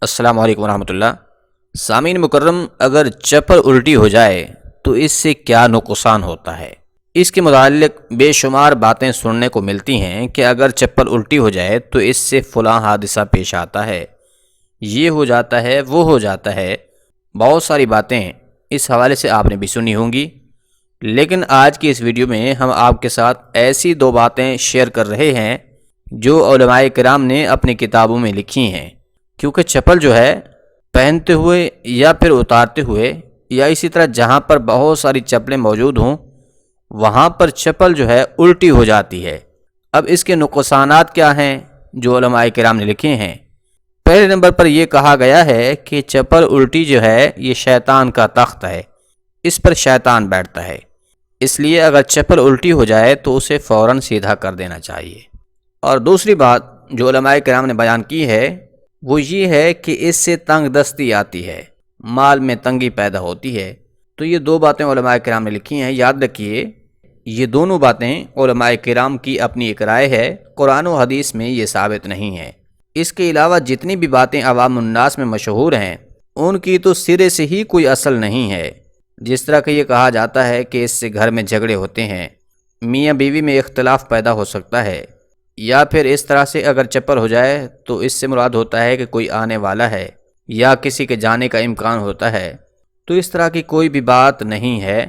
السلام علیکم ورحمۃ اللہ۔ سامعین مکرم، اگر چپل الٹی ہو جائے تو اس سے کیا نقصان ہوتا ہے؟ اس کے متعلق بے شمار باتیں سننے کو ملتی ہیں کہ اگر چپل الٹی ہو جائے تو اس سے فلاں حادثہ پیش آتا ہے، یہ ہو جاتا ہے، وہ ہو جاتا ہے۔ بہت ساری باتیں اس حوالے سے آپ نے بھی سنی ہوں گی، لیکن آج کی اس ویڈیو میں ہم آپ کے ساتھ ایسی دو باتیں شیئر کر رہے ہیں جو علماء کرام نے اپنی کتابوں میں لکھی ہیں، کیونکہ چپل جو ہے پہنتے ہوئے یا پھر اتارتے ہوئے یا اسی طرح جہاں پر بہت ساری چپلیں موجود ہوں وہاں پر چپل جو ہے الٹی ہو جاتی ہے۔ اب اس کے نقصانات کیا ہیں جو علماء کرام نے لکھے ہیں؟ پہلے نمبر پر یہ کہا گیا ہے کہ چپل الٹی جو ہے یہ شیطان کا تخت ہے، اس پر شیطان بیٹھتا ہے، اس لیے اگر چپل الٹی ہو جائے تو اسے فوراً سیدھا کر دینا چاہیے۔ اور دوسری بات جو علماء کرام نے بیان کی ہے وہ یہ ہے کہ اس سے تنگ دستی آتی ہے، مال میں تنگی پیدا ہوتی ہے۔ تو یہ دو باتیں علماء کرام نے لکھی ہیں، یاد رکھیے یہ دونوں باتیں علماء کرام کی اپنی ایک رائے ہے، قرآن و حدیث میں یہ ثابت نہیں ہے۔ اس کے علاوہ جتنی بھی باتیں عوام الناس میں مشہور ہیں ان کی تو سرے سے ہی کوئی اصل نہیں ہے۔ جس طرح کہ یہ کہا جاتا ہے کہ اس سے گھر میں جھگڑے ہوتے ہیں، میاں بیوی میں اختلاف پیدا ہو سکتا ہے، یا پھر اس طرح سے اگر چپل ہو جائے تو اس سے مراد ہوتا ہے کہ کوئی آنے والا ہے یا کسی کے جانے کا امکان ہوتا ہے۔ تو اس طرح کی کوئی بھی بات نہیں ہے،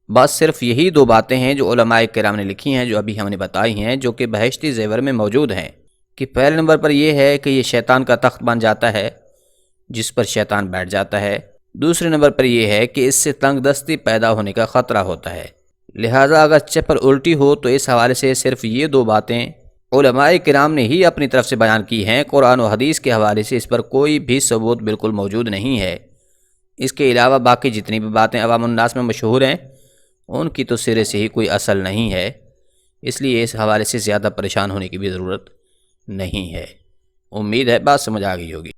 بس صرف یہی دو باتیں ہیں جو علماء کرام نے لکھی ہیں، جو ابھی ہم نے بتائی ہیں، جو کہ بہشتی زیور میں موجود ہیں۔ کہ پہلے نمبر پر یہ ہے کہ یہ شیطان کا تخت بن جاتا ہے جس پر شیطان بیٹھ جاتا ہے۔ دوسرے نمبر پر یہ ہے کہ اس سے تنگ دستی پیدا ہونے کا خطرہ ہوتا ہے۔ لہٰذا اگر چپل الٹی ہو تو اس حوالے سے صرف یہ دو باتیں علماء کرام نے ہی اپنی طرف سے بیان کی ہیں، قرآن و حدیث کے حوالے سے اس پر کوئی بھی ثبوت بالکل موجود نہیں ہے۔ اس کے علاوہ باقی جتنی بھی باتیں عوام الناس میں مشہور ہیں ان کی تو سرے سے ہی کوئی اصل نہیں ہے، اس لیے اس حوالے سے زیادہ پریشان ہونے کی بھی ضرورت نہیں ہے۔ امید ہے بات سمجھ آ گئی ہوگی۔